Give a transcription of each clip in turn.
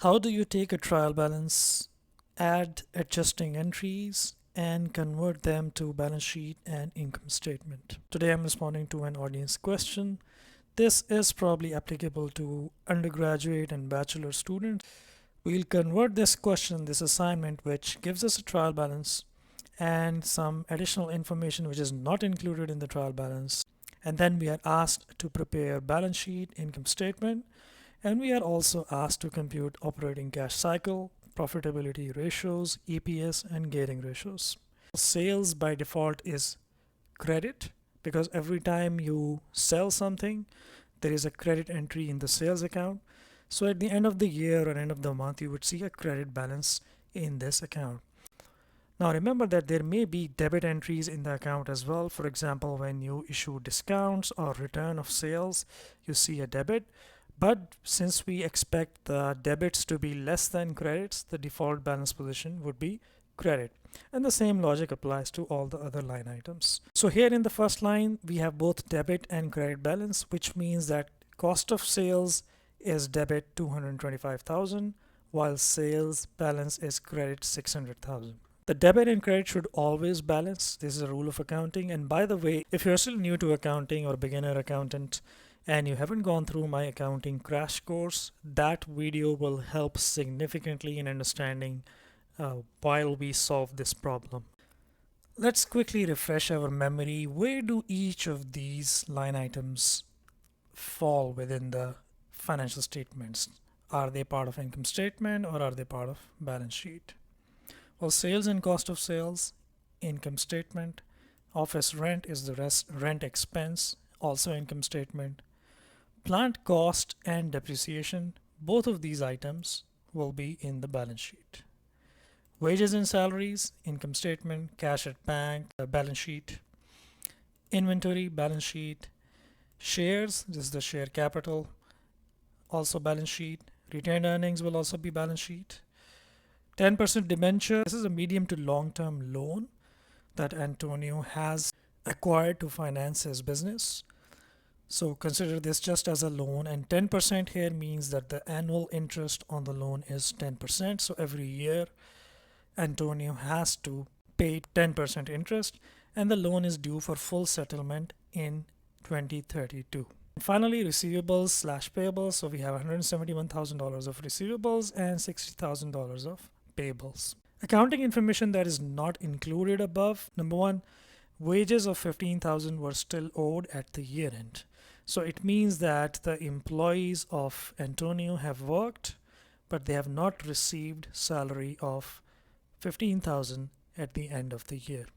How do you take a trial balance, add adjusting entries, and convert them to balance sheet and income statement? Today I'm responding to an audience question. This is probably applicable to undergraduate and bachelor students. We'll convert this question, this assignment, which gives us a trial balance and some additional information which is not included in the trial balance. And then we are asked to prepare balance sheet, income statement, and we are also asked to compute operating cash cycle, profitability ratios, EPS, and gearing ratios. Sales by default is credit because every time you sell something, there is a credit entry in the sales account. So at the end of the year or end of the month, you would see a credit balance in this account. Now remember that there may be debit entries in the account as well. For example, when you issue discounts or return of sales, you see a debit. But since we expect the debits to be less than credits, the default balance position would be credit. And the same logic applies to all the other line items. So here in the first line, we have both debit and credit balance, which means that cost of sales is debit 225,000, while sales balance is credit 600,000. The debit and credit should always balance. This is a rule of accounting. And by the way, if you're still new to accounting or beginner accountant and you haven't gone through my accounting crash course, that video will help significantly in understanding while we solve this problem. Let's quickly refresh our memory. Where do each of these line items fall within the financial statements? Are they part of income statement or are they part of balance sheet? Well, sales and cost of sales, income statement. Office rent is the rent expense, also income statement. Plant cost and depreciation, both of these items will be in the balance sheet. Wages and salaries, income statement. Cash at bank, balance sheet. Inventory, balance sheet. Shares, this is the share capital, also balance sheet. Retained earnings will also be balance sheet. 10% debenture, this is a medium to long-term loan that Antonio has acquired to finance his business. So consider this just as a loan, and 10% here means that the annual interest on the loan is 10%. So every year Antonio has to pay 10% interest, and the loan is due for full settlement in 2032. Finally, receivables slash payables. So we have $171,000 of receivables and $60,000 of payables. Accounting information that is not included above. Number one, wages of $15,000 were still owed at the year end. So it means that the employees of Antonio have worked, but they have not received salary of $15,000 at the end of the year.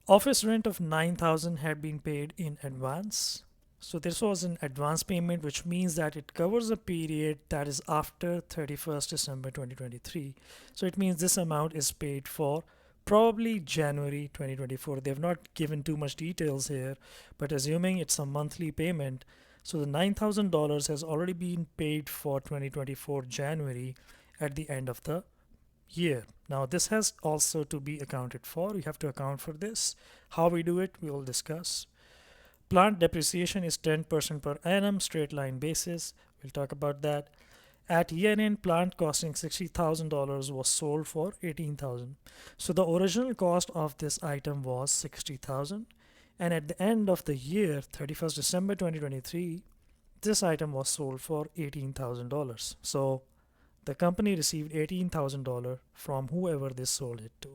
Office rent of $9,000 had been paid in advance. So this was an advance payment, which means that it covers a period that is after 31st December 2023. So it means this amount is paid for probably January 2024. They have not given too much details here, but assuming it's a monthly payment, so the $9,000 has already been paid for 2024 January at the end of the year. Now this has also to be accounted for. We have to account for this. How we do it, we will discuss. Plant depreciation is 10% per annum, straight line basis. We'll talk about that. At year end, plant costing $60,000 was sold for $18,000. So the original cost of this item was $60,000. And at the end of the year, 31st December 2023, this item was sold for $18,000. So the company received $18,000 from whoever they sold it to.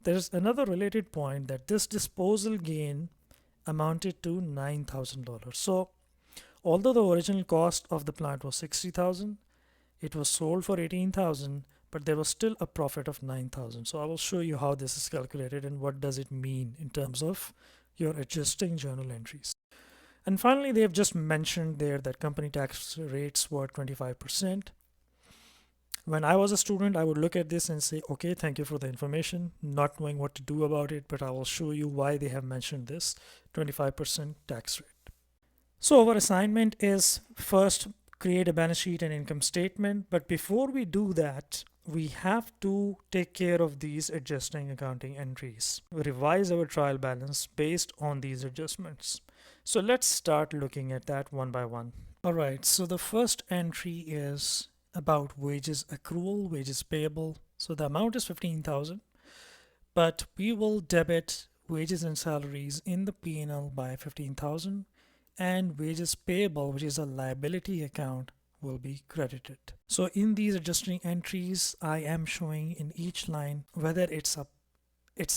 There's another related point that this disposal gain amounted to $9,000. So although the original cost of the plant was $60,000, it was sold for $18,000, but there was still a profit of $9,000. So I will show you how this is calculated and what does it mean in terms of your adjusting journal entries. And finally, they have just mentioned there that company tax rates were 25%. When I was a student, I would look at this and say, okay, thank you for the information, not knowing what to do about it, but I will show you why they have mentioned this 25% tax rate. So our assignment is first create a balance sheet and income statement. But before we do that, we have to take care of these adjusting accounting entries, revise our trial balance based on these adjustments. So let's start looking at that one by one. All right, so the first entry is about wages accrual, wages payable. So the amount is 15,000, but we will debit wages and salaries in the P&L by 15,000, and wages payable, which is a liability account, will be credited. So in these adjusting entries, I am showing in each line whether it's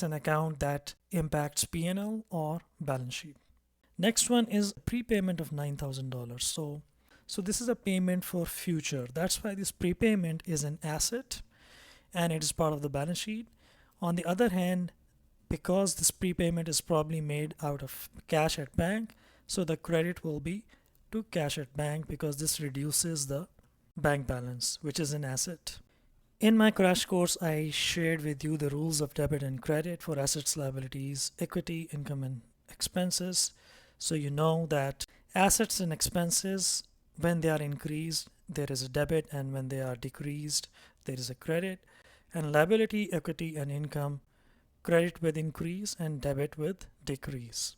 an account that impacts P&L or balance sheet. Next one is prepayment of $9,000. So this is a payment for future. That's why this prepayment is an asset and it is part of the balance sheet. On the other hand, because this prepayment is probably made out of cash at bank, so the credit will be to cash at bank because this reduces the bank balance, which is an asset. In my crash course, I shared with you the rules of debit and credit for assets, liabilities, equity, income, and expenses. So you know that assets and expenses, when they are increased, there is a debit, and when they are decreased, there is a credit. And liability, equity, and income, credit with increase and debit with decrease.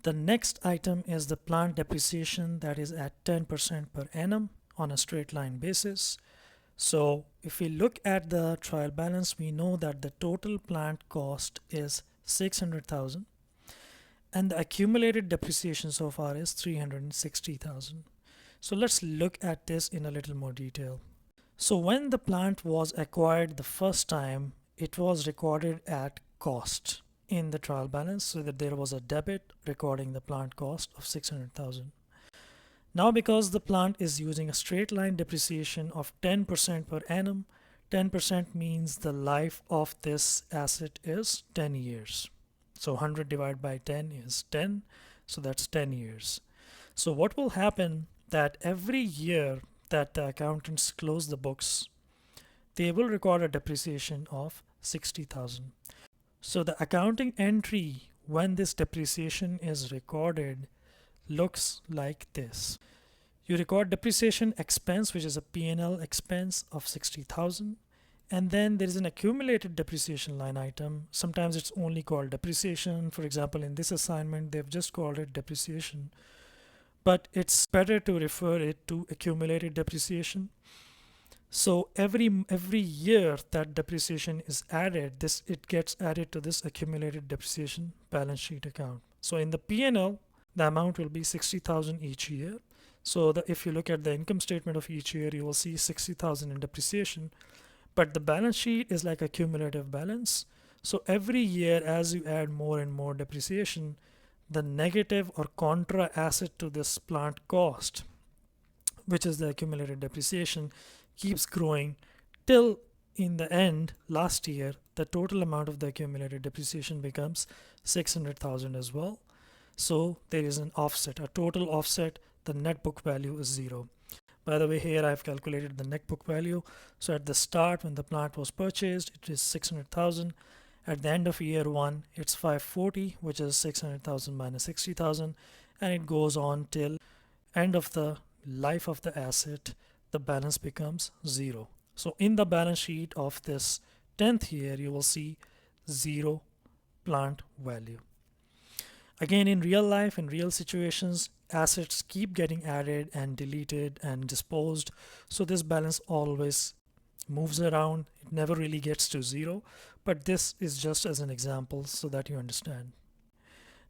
The next item is the plant depreciation, that is at 10% per annum on a straight line basis. So if we look at the trial balance, we know that the total plant cost is 600,000 and the accumulated depreciation so far is 360,000. So let's look at this in a little more detail. So when the plant was acquired the first time, it was recorded at cost in the trial balance, so that there was a debit recording the plant cost of 600,000. Now because the plant is using a straight line depreciation of 10% per annum, 10% means the life of this asset is 10 years. So 100 divided by 10 is 10, so that's 10 years. So what will happen that every year that the accountants close the books, they will record a depreciation of 60,000. So the accounting entry when this depreciation is recorded looks like this. You record depreciation expense, which is a P&L expense of 60,000, and then there is an accumulated depreciation line item. Sometimes it's only called depreciation. For example, in this assignment, they've just called it depreciation, but it's better to refer it to accumulated depreciation. So every year that depreciation is added, it gets added to this accumulated depreciation balance sheet account. So in the P&L, the amount will be 60,000 each year. So if you look at the income statement of each year, you will see 60,000 in depreciation, but the balance sheet is like a cumulative balance. So every year, as you add more and more depreciation, the negative or contra asset to this plant cost, which is the accumulated depreciation, keeps growing till in the end, last year, the total amount of the accumulated depreciation becomes 600,000 as well. So there is an offset, a total offset. The net book value is 0. By the way, here I've calculated the net book value. So at the start, when the plant was purchased, it is 600,000. At the end of year 1, it's 540, which is 600,000 minus 60,000, and it goes on till end of the life of the asset. The balance becomes 0. So in the balance sheet of this 10th year, you will see 0 plant value. Again, in real life, in real situations, assets keep getting added and deleted and disposed. So this balance always moves around. It never really gets to 0, but this is just as an example so that you understand.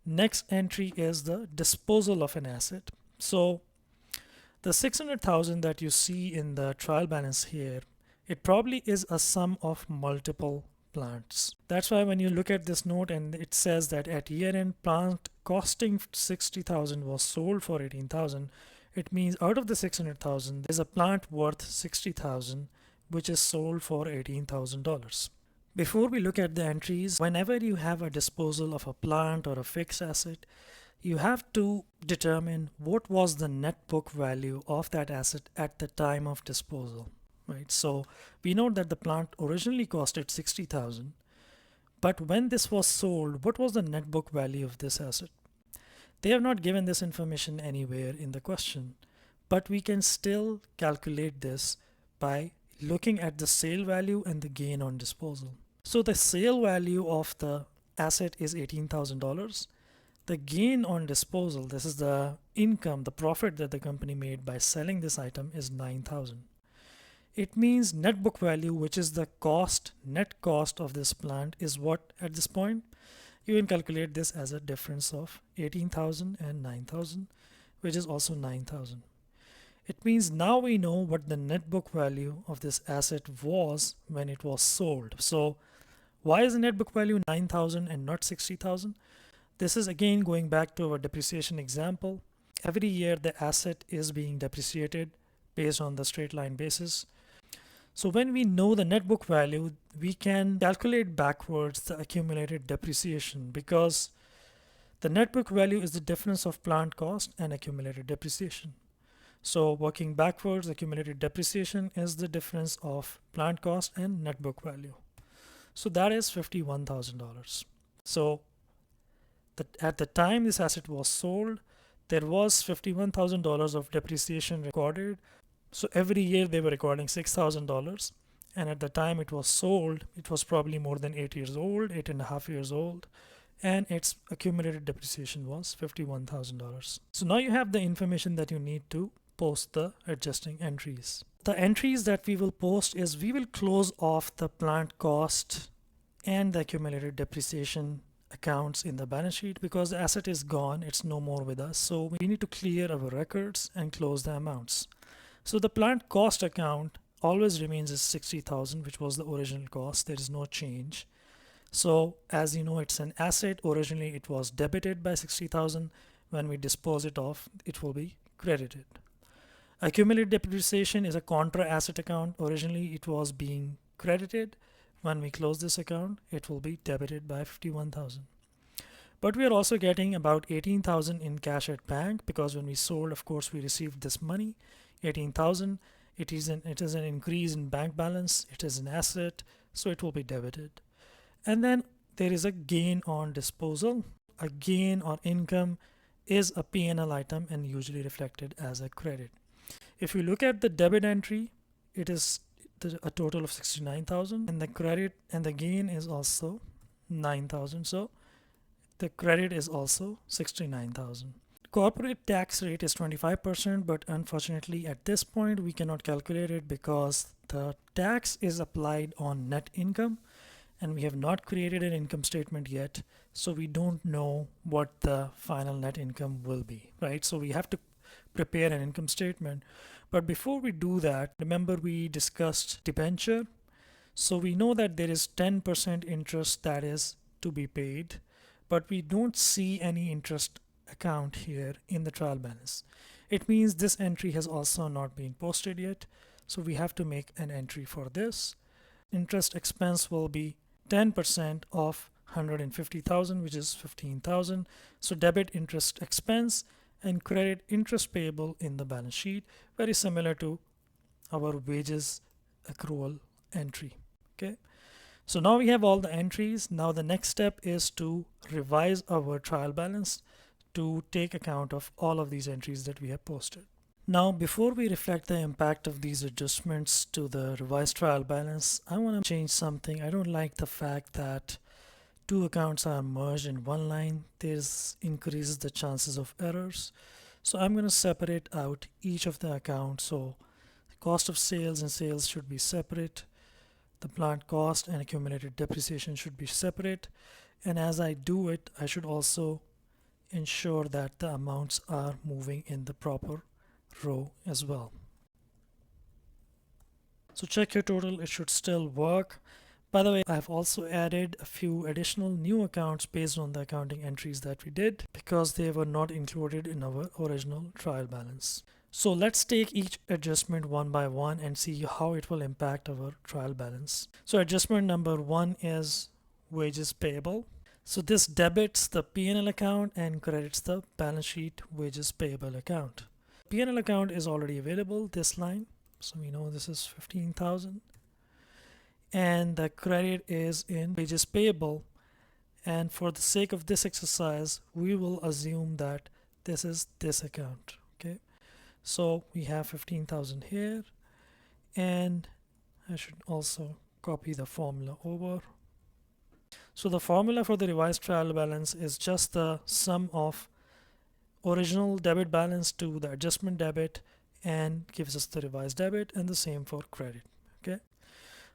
Next entry is the disposal of an asset. So the 600,000 that you see in the trial balance here, it probably is a sum of multiple plants. That's why when you look at this note and it says that at year end plant costing 60,000 was sold for 18,000, it means out of the 600,000 there's a plant worth 60,000 which is sold for $18,000. Before we look at the entries, whenever you have a disposal of a plant or a fixed asset, you have to determine what was the net book value of that asset at the time of disposal, right? So we know that the plant originally costed 60,000, but when this was sold, what was the net book value of this asset? They have not given this information anywhere in the question, but we can still calculate this by looking at the sale value and the gain on disposal. So the sale value of the asset is $18,000. The gain on disposal, this is the income, the profit that the company made by selling this item, is 9,000. It means net book value, which is the net cost of this plant, is what at this point? You can calculate this as a difference of 18,000 and 9,000, which is also 9,000. It means now we know what the net book value of this asset was when it was sold. So why is the net book value 9,000 and not 60,000? This is again going back to our depreciation example. Every year the asset is being depreciated based on the straight line basis. So when we know the net book value, we can calculate backwards the accumulated depreciation, because the net book value is the difference of plant cost and accumulated depreciation. So working backwards, accumulated depreciation is the difference of plant cost and net book value. So that is $51,000. So at the time this asset was sold, there was $51,000 of depreciation recorded. So every year they were recording $6,000. And at the time it was sold, it was probably more than 8 years old, 8.5 years old. And its accumulated depreciation was $51,000. So now you have the information that you need to post the adjusting entries. The entries that we will post is we will close off the plant cost and the accumulated depreciation accounts in the balance sheet, because the asset is gone, it's no more with us. So we need to clear our records and close the amounts. So the plant cost account always remains as 60,000, which was the original cost. There is no change. So as you know, it's an asset. Originally it was debited by 60,000. When we dispose it off, it will be credited. Accumulated depreciation is a contra asset account. Originally it was being credited. When we close this account, it will be debited by 51,000. But we are also getting about 18,000 in cash at bank, because when we sold, of course, we received this money, 18,000. It is an increase in bank balance. It is an asset, so it will be debited. And then there is a gain on disposal. A gain or income is a P&L item and usually reflected as a credit. If you look at the debit entry, it is a total of 69,000, and the credit and the gain is also 9,000. So the credit is also 69,000. Corporate tax rate is 25%, but unfortunately at this point we cannot calculate it because the tax is applied on net income and we have not created an income statement yet, so we don't know what the final net income will be, right? So we have to prepare an income statement. But before we do that, remember we discussed debenture. So we know that there is 10% interest that is to be paid, but we don't see any interest account here in the trial balance. It means this entry has also not been posted yet, so we have to make an entry for this. Interest expense will be 10% of 150,000, which is 15,000. So debit interest expense and credit interest payable in the balance sheet, very similar to our wages accrual entry. Okay, so now we have all the entries. Now the next step is to revise our trial balance to take account of all of these entries that we have posted. Now before we reflect the impact of these adjustments to the revised trial balance, I want to change something. I don't like the fact that two accounts are merged in one line. This increases the chances of errors. So I'm going to separate out each of the accounts. So the cost of sales and sales should be separate. The plant cost and accumulated depreciation should be separate. And as I do it, I should also ensure that the amounts are moving in the proper row as well. So check your total, it should still work. By the way, I have also added a few additional new accounts based on the accounting entries that we did because they were not included in our original trial balance. So let's take each adjustment one by one and see how it will impact our trial balance. So adjustment number one is wages payable. So this debits the P&L account and credits the balance sheet wages payable account. P&L account is already available, this line. So we know this is 15,000. And the credit is in wages payable. And for the sake of this exercise, we will assume that this is this account. Okay. So we have 15,000 here. And I should also copy the formula over. So the formula for the revised trial balance is just the sum of original debit balance to the adjustment debit and gives us the revised debit, and the same for credit. Okay.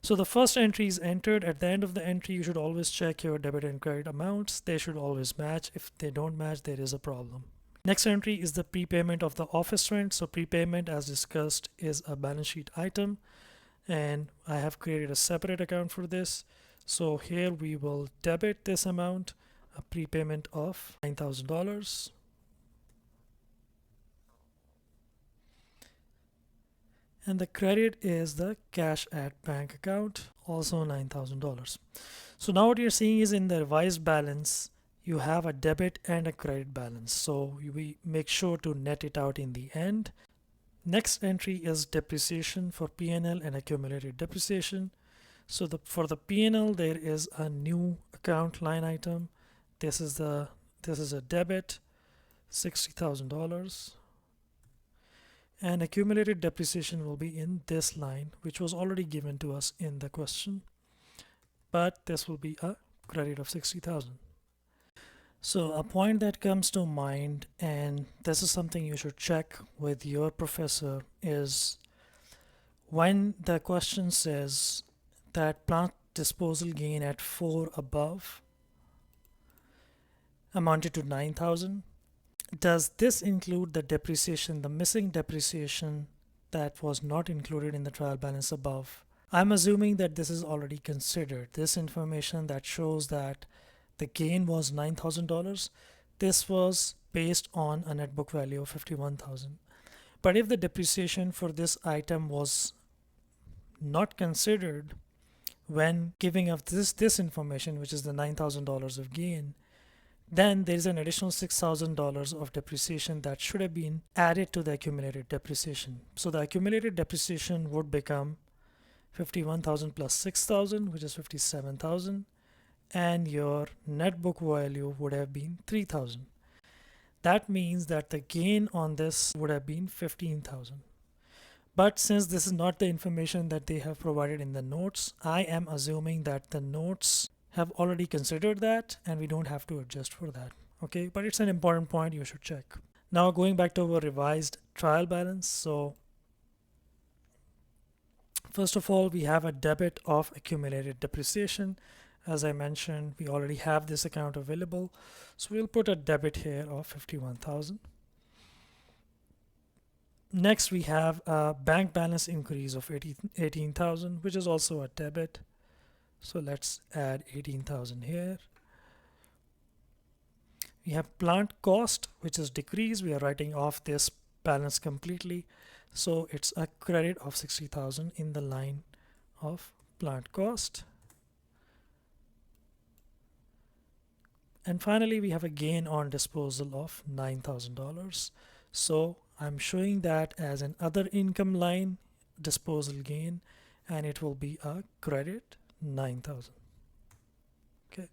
So the first entry is entered. At the end of the entry, you should always check your debit and credit amounts. They should always match. If they don't match, there is a problem. Next entry is the prepayment of the office rent. So prepayment, as discussed, is a balance sheet item, and I have created a separate account for this. So here we will debit this amount, a prepayment of $9,000. And the credit is the cash at bank account, also $9,000. So now what you're seeing is in the revised balance, you have a debit and a credit balance. So we make sure to net it out in the end. Next entry is depreciation for P&L and accumulated depreciation. So for the P&L, there is a new account line item. This is a debit, $60,000. And accumulated depreciation will be in this line, which was already given to us in the question, but this will be a credit of 60,000. So a point that comes to mind, and this is something you should check with your professor, is when the question says that plant disposal gain at 4 above amounted to 9,000, does this include the depreciation, the missing depreciation that was not included in the trial balance above? I'm assuming that this is already considered. This information that shows that the gain was $9,000, this was based on a net book value of 51,000. But if the depreciation for this item was not considered when giving up this information, which is the $9,000 of gain, then there is an additional $6,000 of depreciation that should have been added to the accumulated depreciation. So the accumulated depreciation would become 51,000 plus 6,000, which is 57,000, and your net book value would have been 3,000. That means that the gain on this would have been 15,000. But since this is not the information that they have provided in the notes, I am assuming that the notes have already considered that and we don't have to adjust for that. Okay, but it's an important point you should check. Now going back to our revised trial balance. So first of all, we have a debit of accumulated depreciation. As I mentioned, we already have this account available. So we'll put a debit here of 51,000. Next, we have a bank balance increase of 18,000, which is also a debit. So let's add 18,000 here. We have plant cost, which is decrease. We are writing off this balance completely. So it's a credit of 60,000 in the line of plant cost. And finally, we have a gain on disposal of $9,000. So I'm showing that as an other income line, disposal gain, and it will be a credit 9,000. Okay,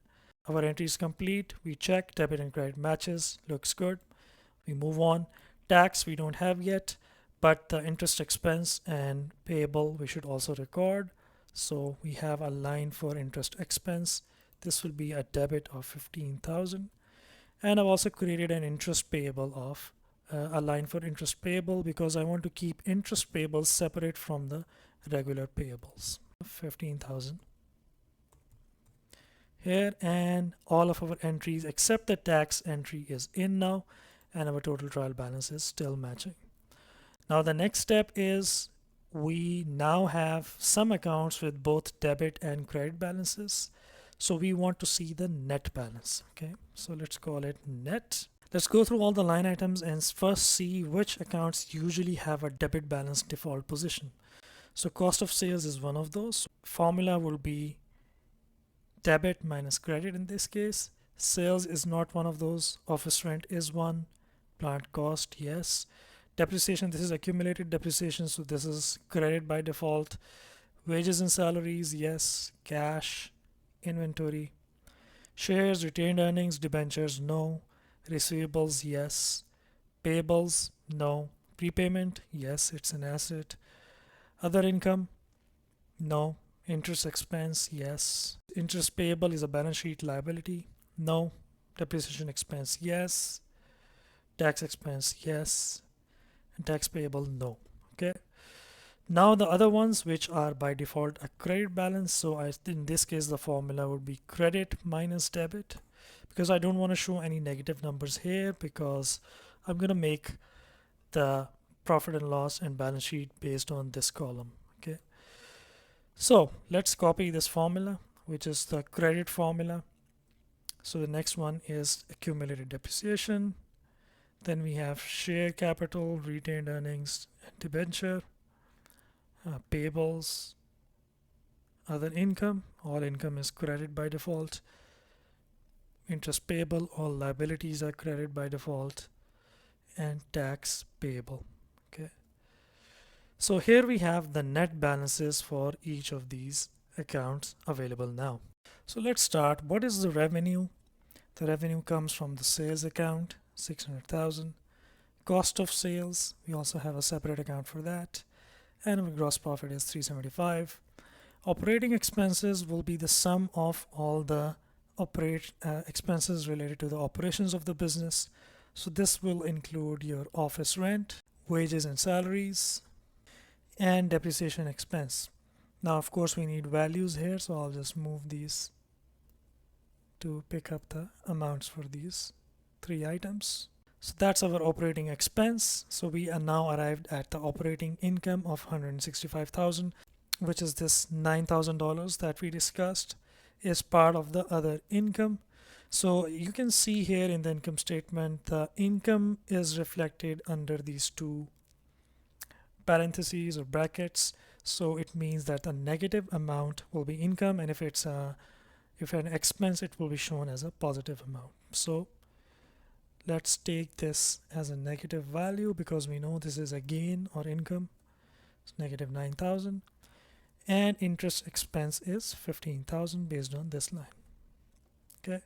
our entry is complete. We check debit and credit matches, looks good. We move on. Tax we don't have yet, but the interest expense and payable we should also record. So we have a line for interest expense. This will be a debit of 15,000, and I've also created an interest payable of a line for interest payable because I want to keep interest payables separate from the regular payables. 15,000 here, and all of our entries except the tax entry is in now, and our total trial balance is still matching. Now the next step is we now have some accounts with both debit and credit balances. So we want to see the net balance. Okay, so let's call it net. Let's go through all the line items and first see which accounts usually have a debit balance default position. So cost of sales is one of those. Formula will be debit minus credit in this case. Sales is not one of those. Office rent is one. Plant cost, yes. Depreciation, this is accumulated depreciation, so this is credit by default. Wages and salaries, yes. Cash, inventory. Shares, retained earnings, debentures, no. Receivables, yes. Payables, no. Prepayment, yes, it's an asset. Other income, no. Interest expense, yes. Interest payable is a balance sheet liability, no. Depreciation expense, yes. Tax expense, yes. and tax payable, no. Okay. Now the other ones which are by default a credit balance. So in this case, the formula would be credit minus debit, because I don't want to show any negative numbers here because I'm going to make the profit and loss and balance sheet based on this column. Okay. So let's copy this formula, which is the credit formula. So the next one is accumulated depreciation. Then we have share capital, retained earnings, and debenture, payables, other income. All income is credit by default. Interest payable, all liabilities are credit by default, and tax payable. Okay. So here we have the net balances for each of these accounts available now. So let's start. What is the revenue? The revenue comes from the sales account, 600,000. Cost of sales, we also have a separate account for that. And our gross profit is 375. Operating expenses will be the sum of all the expenses related to the operations of the business. So this will include your office rent, wages and salaries, and depreciation expense. Now, of course, we need values here, so I'll just move these to pick up the amounts for these three items. So that's our operating expense. So we are now arrived at the operating income of 165,000, which is this $9,000 that we discussed is part of the other income. So you can see here in the income statement, the income is reflected under these two parentheses or brackets. So it means that a negative amount will be income, and if it's an expense, it will be shown as a positive amount. So let's take this as a negative value because we know this is a gain or income. It's negative 9,000, and interest expense is 15,000 based on this line. Okay.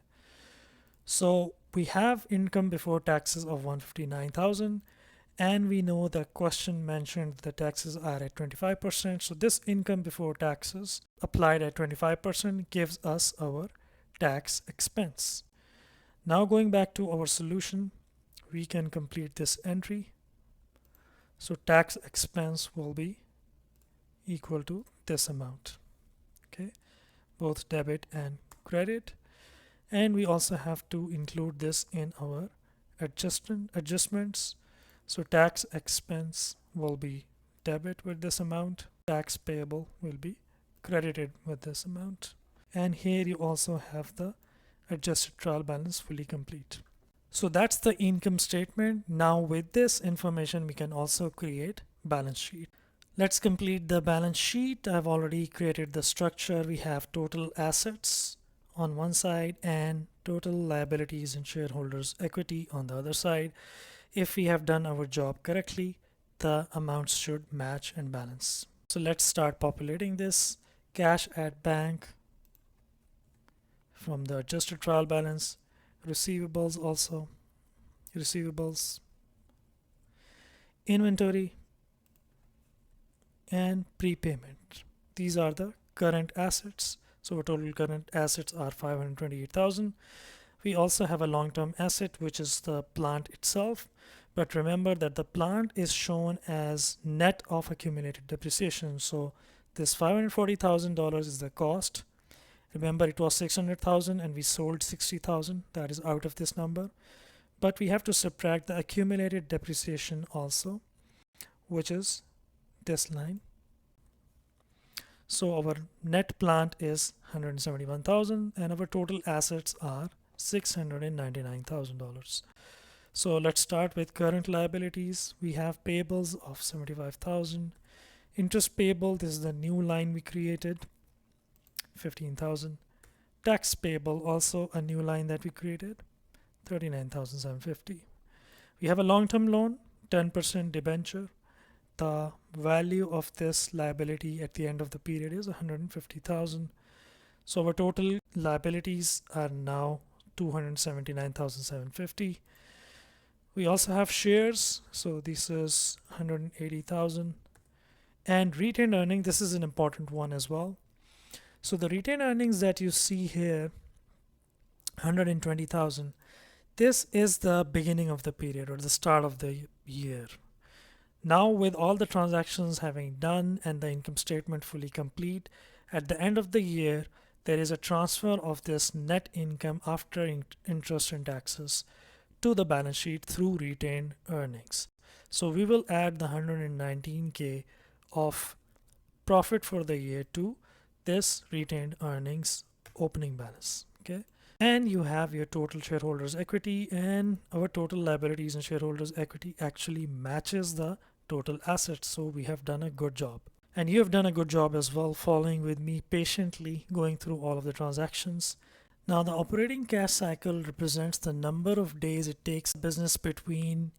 So we have income before taxes of 159,000, and we know the question mentioned the taxes are at 25%. So this income before taxes applied at 25% gives us our tax expense. Now going back to our solution, we can complete this entry. So tax expense will be equal to this amount. Okay, both debit and credit. And we also have to include this in our adjustments. So tax expense will be debit with this amount. Tax payable will be credited with this amount. And here you also have the adjusted trial balance fully complete. So that's the income statement. Now with this information, we can also create balance sheet. Let's complete the balance sheet. I've already created the structure. We have total assets on one side and total liabilities and shareholders equity on the other side. If we have done our job correctly, the amounts should match and balance. So let's start populating this. Cash at bank from the adjusted trial balance, receivables also, receivables, inventory, and prepayment. These are the current assets. So our total current assets are 528,000. We also have a long-term asset, which is the plant itself. But remember that the plant is shown as net of accumulated depreciation. So this $540,000 is the cost. Remember, it was 600,000 and we sold 60,000. That is out of this number. But we have to subtract the accumulated depreciation also, which is this line. So our net plant is 171,000 and our total assets are $699,000. So let's start with current liabilities. We have payables of 75,000. Interest payable, this is the new line we created, 15,000. Tax payable, also a new line that we created, 39,750. We have a long-term loan, 10% debenture. The value of this liability at the end of the period is 150,000. So our total liabilities are now 279,750. We also have shares, so this is 180,000. And retained earning, this is an important one as well. So the retained earnings that you see here, 120,000, this is the beginning of the period or the start of the year. Now, with all the transactions having done and the income statement fully complete, at the end of the year, there is a transfer of this net income after interest and taxes to the balance sheet through retained earnings. So we will add the 119K of profit for the year to this retained earnings opening balance. Okay. And you have your total shareholders equity, and our total liabilities and shareholders equity actually matches the total assets. So we have done a good job. And you have done a good job as well, following with me patiently going through all of the transactions. Now, the operating cash cycle represents the number of days it takes business between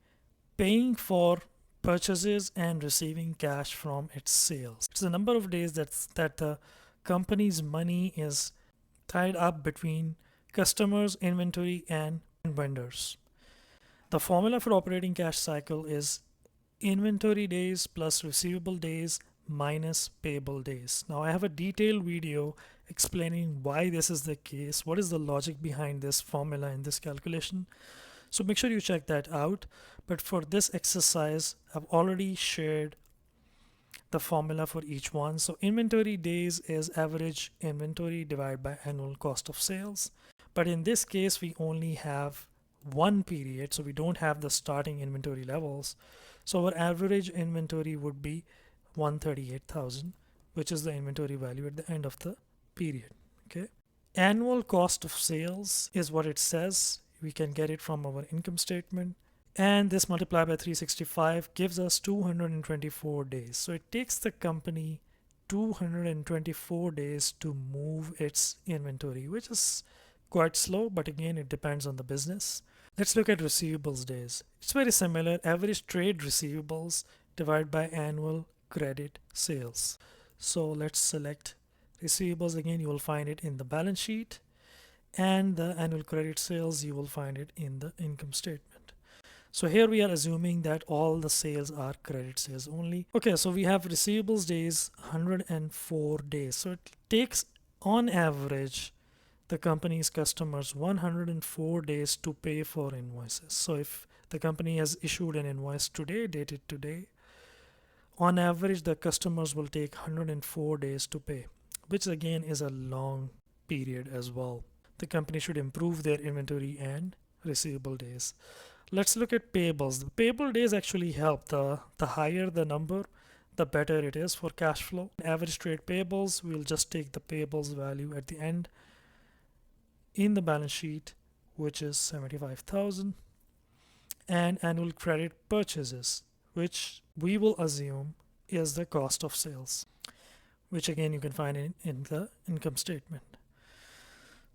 paying for purchases and receiving cash from its sales. It's the number of days that the company's money is tied up between customers, inventory, and vendors. The formula for operating cash cycle is inventory days plus receivable days minus payable days. Now, I have a detailed video explaining why this is the case, what is the logic behind this formula in this calculation. So make sure you check that out. But for this exercise, I've already shared the formula for each one. So inventory days is average inventory divided by annual cost of sales. But in this case, we only have one period, so we don't have the starting inventory levels. So our average inventory would be 138,000, which is the inventory value at the end of the period. Okay. Annual cost of sales is what it says. We can get it from our income statement. And this multiplied by 365 gives us 224 days. So it takes the company 224 days to move its inventory, which is quite slow, but again, it depends on the business. Let's look at receivables days. It's very similar. Average trade receivables divided by annual credit sales. So let's select receivables. Again, you will find it in the balance sheet, and the annual credit sales, you will find it in the income statement. So here we are assuming that all the sales are credit sales only. Okay, so we have receivables days 104 days. So it takes on average the company's customers 104 days to pay for invoices. So if the company has issued an invoice today, dated today, on average the customers will take 104 days to pay, which again is a long period as well. The company should improve their inventory and receivable days. Let's look at payables. The payable days actually help. The higher the number, the better it is for cash flow. Average trade payables, we'll just take the payables value at the end in the balance sheet, which is 75,000, and annual credit purchases, which we will assume is the cost of sales, which again you can find in the income statement.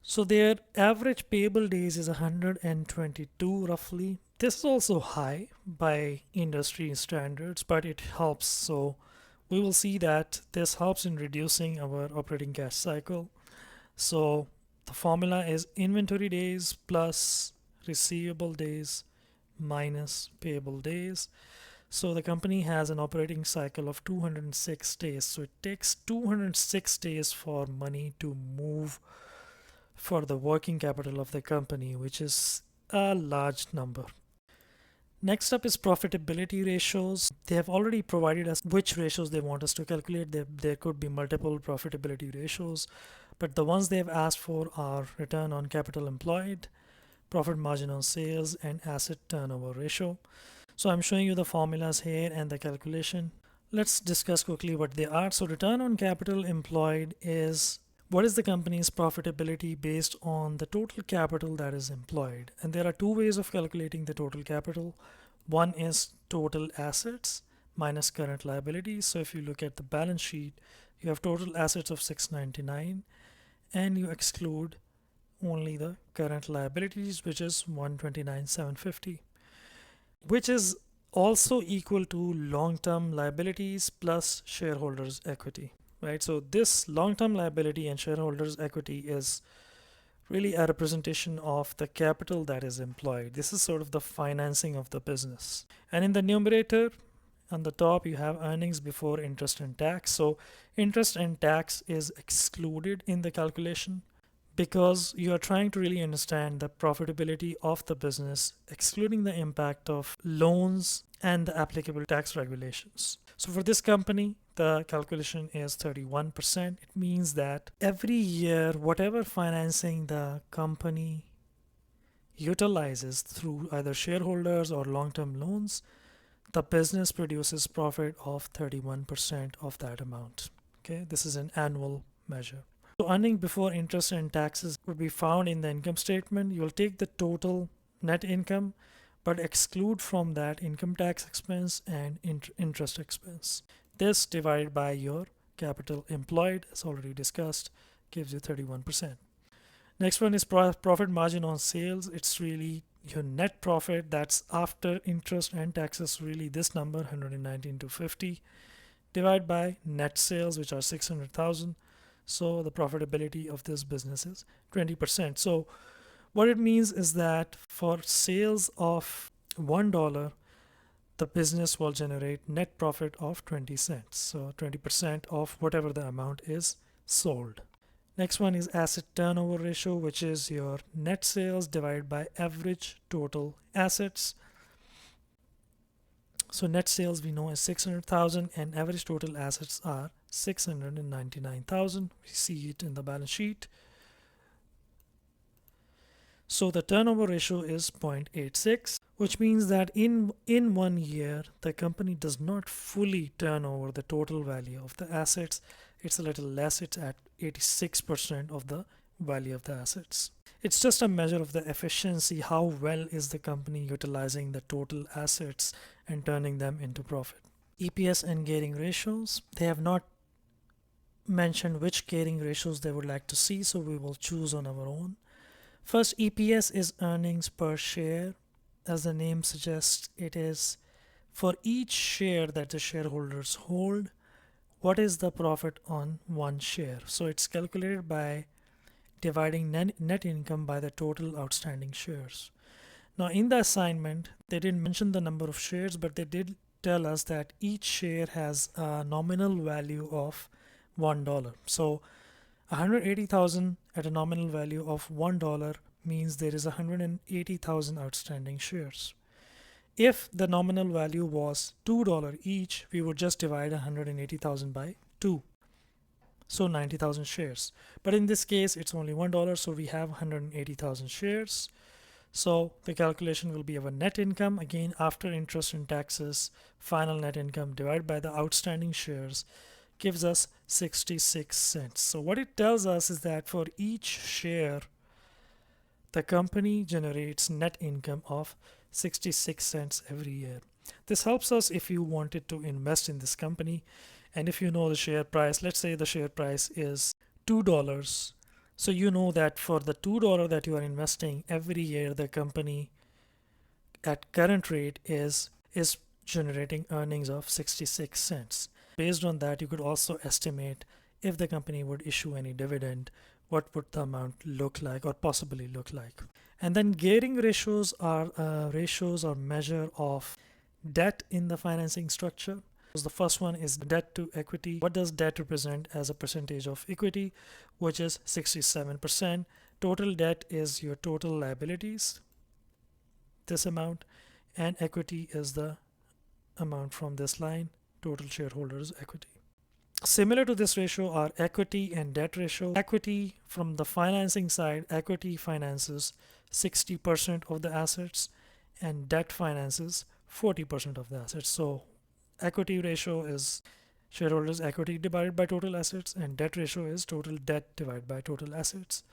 So their average payable days is 122 roughly. This is also high by industry standards, but it helps. So we will see that this helps in reducing our operating cash cycle. So the formula is inventory days plus receivable days minus payable days. So the company has an operating cycle of 206 days. So it takes 206 days for money to move for the working capital of the company, which is a large number. Next up is profitability ratios. They have already provided us which ratios they want us to calculate. There could be multiple profitability ratios, but the ones they have asked for are return on capital employed, profit margin on sales, and asset turnover ratio. So I'm showing you the formulas here and the calculation. Let's discuss quickly what they are. So return on capital employed is what is the company's profitability based on the total capital that is employed. And there are two ways of calculating the total capital. One is total assets minus current liabilities. So if you look at the balance sheet, you have total assets of 699 and you exclude only the current liabilities, which is 129,750, which is also equal to long-term liabilities plus shareholders equity. Right, so this long-term liability and shareholders equity is really a representation of the capital that is employed. This is sort of the financing of the business. And in the numerator, on the top, you have earnings before interest and tax. So interest and tax is excluded in the calculation because you are trying to really understand the profitability of the business, excluding the impact of loans and the applicable tax regulations. So for this company, the calculation is 31%. It means that every year, whatever financing the company utilizes through either shareholders or long-term loans, the business produces profit of 31% of that amount. Okay, this is an annual measure. So earning before interest and taxes would be found in the income statement. You'll take the total net income but exclude from that income tax expense and interest expense. This divided by your capital employed, as already discussed, gives you 31%. Next one is profit margin on sales. It's really your net profit, that's after interest and taxes, really this number 119 to 50 divided by net sales, which are 600,000. So the profitability of this business is 20%. So what it means is that for sales of $1, the business will generate net profit of 20 cents. So 20% of whatever the amount is sold. Next one is asset turnover ratio, which is your net sales divided by average total assets. So net sales we know is 600,000 and average total assets are 699,000. We see it in the balance sheet. So the turnover ratio is 0.86, which means that in 1 year, the company does not fully turn over the total value of the assets. It's a little less, it's at 86% of the value of the assets. It's just a measure of the efficiency, how well is the company utilizing the total assets and turning them into profit. EPS and gearing ratios, they have not mentioned which gearing ratios they would like to see, so we will choose on our own. First, EPS is earnings per share. As the name suggests, it is for each share that the shareholders hold, what is the profit on one share. So it's calculated by dividing net income by the total outstanding shares. Now in the assignment, they didn't mention the number of shares, but they did tell us that each share has a nominal value of $1. So 180,000 at a nominal value of $1 means there is 180,000 outstanding shares. If the nominal value was $2 each, we would just divide 180,000 by 2. So 90,000 shares. But in this case, it's only $1, so we have 180,000 shares. So the calculation will be our net income, again after interest and taxes, final net income divided by the outstanding shares gives us 66 cents. So what it tells us is that for each share, the company generates net income of 66 cents every year. This helps us if you wanted to invest in this company, and if you know the share price, let's say the share price is $2. So you know that for the $2 that you are investing every year, the company at current rate is generating earnings of 66 cents. Based on that, you could also estimate if the company would issue any dividend, what would the amount look like or possibly look like. And then gearing ratios are ratios or measure of debt in the financing structure. So the first one is debt to equity. What does debt represent as a percentage of equity, which is 67%. Total debt is your total liabilities, this amount, and equity is the amount from this line, total shareholders equity. Similar to this ratio are equity and debt ratio. Equity from the financing side, equity finances 60% of the assets and debt finances 40% of the assets. So equity ratio is shareholders equity divided by total assets, and debt ratio is total debt divided by total assets.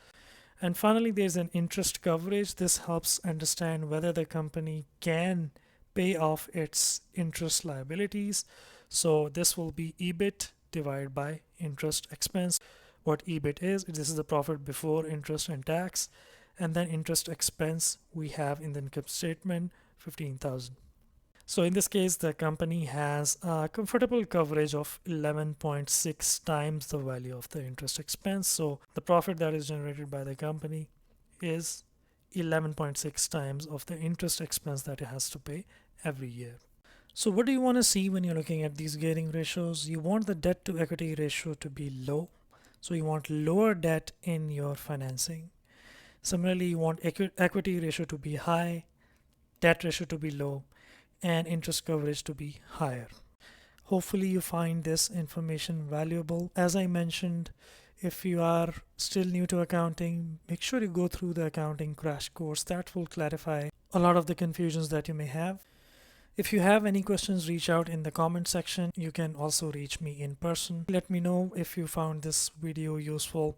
And finally, there's an interest coverage. This helps understand whether the company can pay off its interest liabilities. So this will be EBIT divided by interest expense. What EBIT is, this is the profit before interest and tax, and then interest expense we have in the income statement 15,000. So in this case, the company has a comfortable coverage of 11.6 times the value of the interest expense. So the profit that is generated by the company is 11.6 times of the interest expense that it has to pay every year. So what do you want to see when you're looking at these gearing ratios? You want the debt to equity ratio to be low. So you want lower debt in your financing. Similarly, you want equity ratio to be high, debt ratio to be low. and interest coverage to be higher. Hopefully you find this information valuable. As I mentioned, if you are still new to accounting, make sure you go through the accounting crash course. That will clarify a lot of the confusions that you may have. If you have any questions, reach out in the comment section. You can also reach me in person. Let me know if you found this video useful,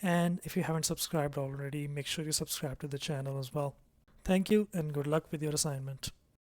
and if you haven't subscribed already, make sure you subscribe to the channel as well. Thank you and good luck with your assignment.